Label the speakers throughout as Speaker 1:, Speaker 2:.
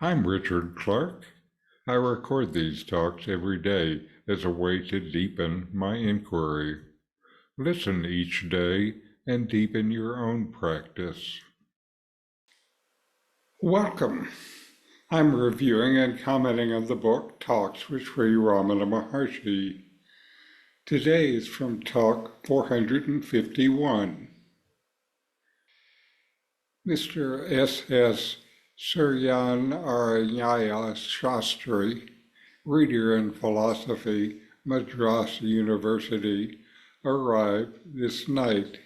Speaker 1: I'm Richard Clarke. I record these talks every day as a way to deepen my inquiry. Listen each day and deepen your own practice. Welcome. I'm reviewing and commenting on the book Talks with Sri Ramana Maharshi. Today is from Talk 451. Mr. S.S. Suryanarayana Shastri, reader in philosophy, Madras University, arrived this night.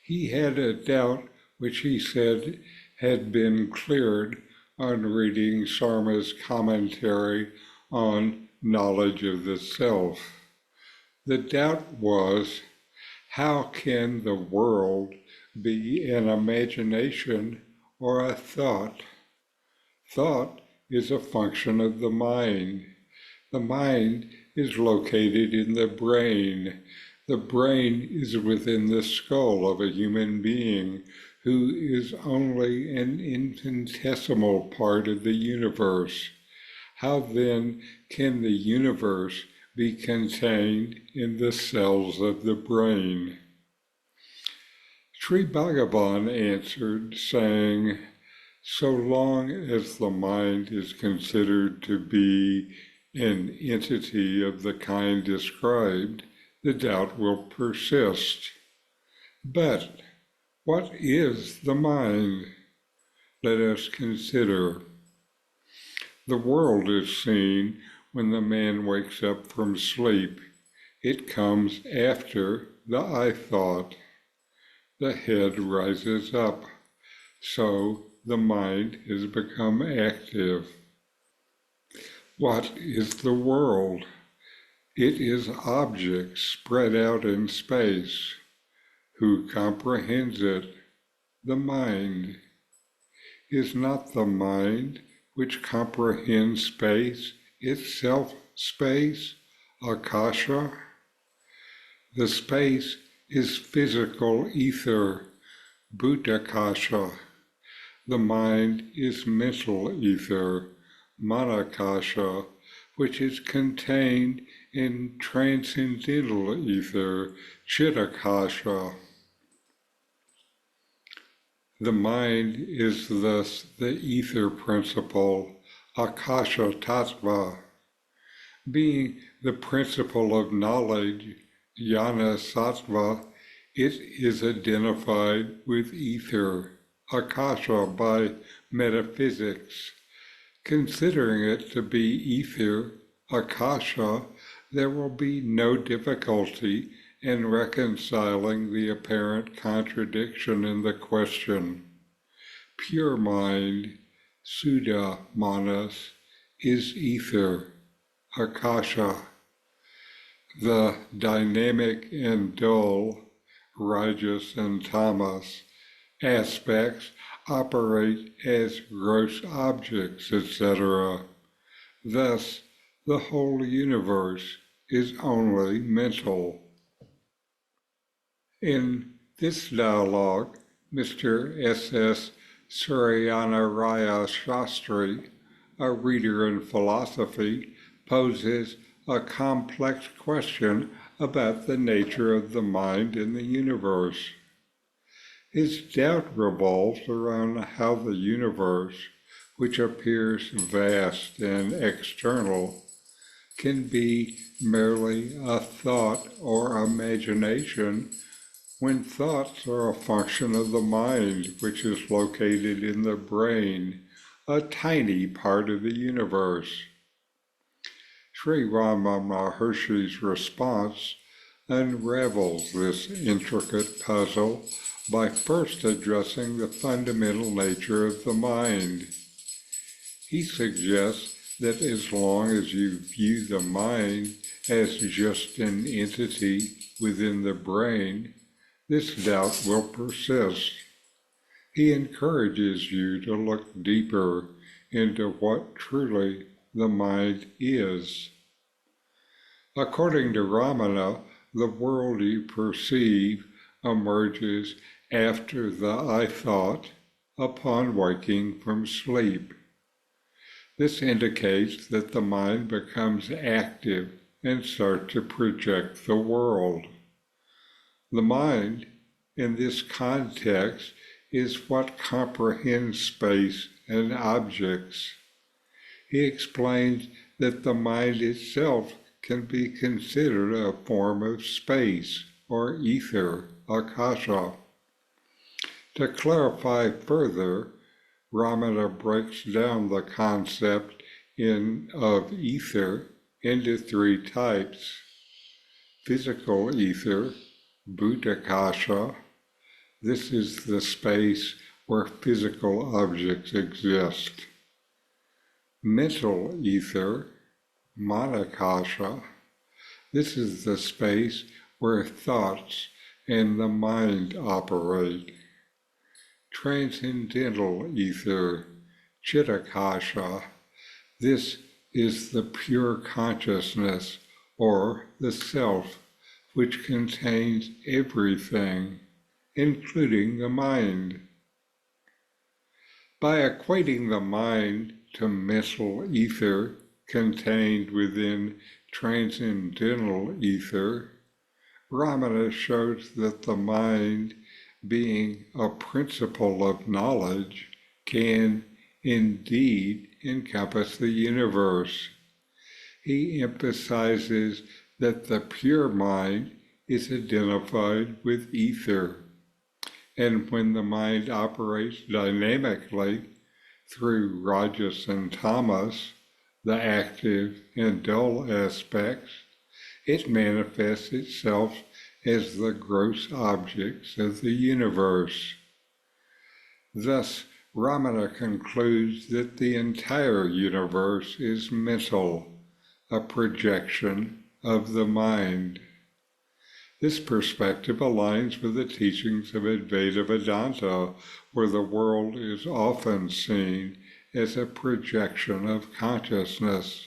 Speaker 1: He had a doubt which he said had been cleared on reading Sarma's commentary on knowledge of the self. The doubt was, how can the world be an imagination or a thought? Thought is a function of the mind. The mind is located in the brain. The brain is within the skull of a human being who is only an infinitesimal part of the universe. How then can the universe be contained in the cells of the brain? Sri Bhagavan answered, saying, so long as the mind is considered to be an entity of the kind described, the doubt will persist. But what is the mind? Let us consider. The world is seen when the man wakes up from sleep. It comes after the I thought. The head rises up, so the mind has become active. What is the world? It is objects spread out in space. Who comprehends it? The mind. Is not the mind, which comprehends space, itself space, akasa? The space is physical ether, bhootakasa. The mind is mental ether, manakasa, which is contained in transcendental ether, chidakasa. The mind is thus the ether principle, akasa tattva. Being the principle of knowledge, Jnana sattva, it is identified with ether, akasa, by metaphysics. Considering it to be ether, akasa, there will be no difficulty in reconciling the apparent contradiction in the question. Pure mind, suddha manas, is ether, akasa. The dynamic and dull, rajas and tamas, aspects operate as gross objects, etc. Thus, the whole universe is only mental. In this dialogue, Mr. S.S. Suryanarayana Shastri, a reader in philosophy, poses a complex question about the nature of the mind in the universe. His doubt revolves around how the universe, which appears vast and external, can be merely a thought or imagination when thoughts are a function of the mind, which is located in the brain, a tiny part of the universe. Sri Ramana Maharshi's response unravels this intricate puzzle by first addressing the fundamental nature of the mind. He suggests that as long as you view the mind as just an entity within the brain, this doubt will persist. He encourages you to look deeper into what truly the mind is. According to Ramana, the world you perceive emerges after the I thought upon waking from sleep. This indicates that the mind becomes active and starts to project the world. The mind, in this context, is what comprehends space and objects. He explains that the mind itself can be considered a form of space or ether, akasa. To clarify further, Ramana breaks down the concept of ether into three types: physical ether, bhootakasa. This is the space where physical objects exist. Mental ether, manakasa. This is the space where thoughts and the mind operate. Transcendental ether, chidakasa. This is the pure consciousness, or the self, which contains everything, including the mind. By equating the mind to mental ether contained within transcendental ether, Ramana shows that the mind, being a principle of knowledge, can indeed encompass the universe. He emphasizes that the pure mind is identified with ether, and when the mind operates dynamically through rajas and tamas, the active and dull aspects, it manifests itself as the gross objects of the universe. Thus, Ramana concludes that the entire universe is mental, a projection of the mind. This perspective aligns with the teachings of Advaita Vedanta, where the world is often seen as a projection of consciousness.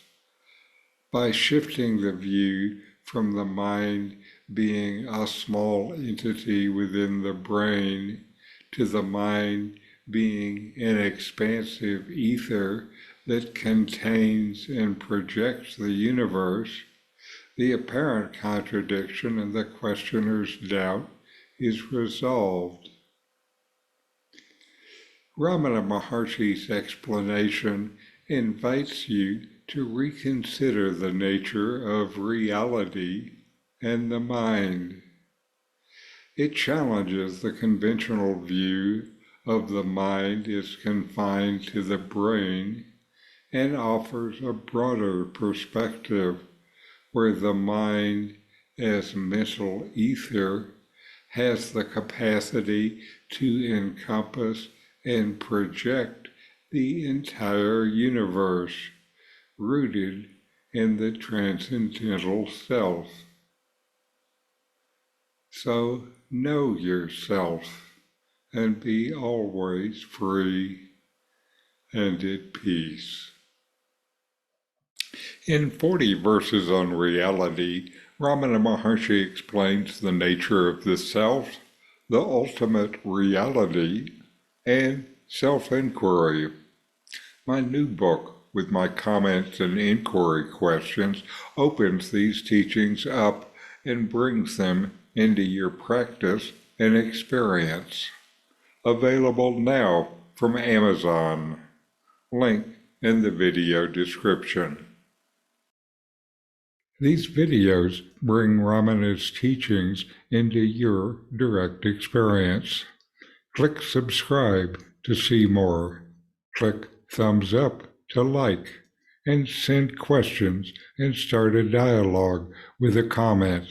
Speaker 1: By shifting the view from the mind being a small entity within the brain to the mind being an expansive ether that contains and projects the universe, the apparent contradiction and the questioner's doubt is resolved. Ramana Maharshi's explanation invites you to reconsider the nature of reality and the mind. It challenges the conventional view of the mind as confined to the brain and offers a broader perspective where the mind as mental ether has the capacity to encompass and project the entire universe, rooted in the transcendental self. So know yourself and be always free and at peace. In 40 verses on reality, Ramana Maharshi explains the nature of the self, the ultimate reality, and self-inquiry. My new book, with my comments and inquiry questions, opens these teachings up and brings them into your practice and experience. Available now from Amazon. Link in the video description. These videos bring Ramana's teachings into your direct experience. Click subscribe to see more. Click thumbs up to like, and send questions and start a dialogue with a comment.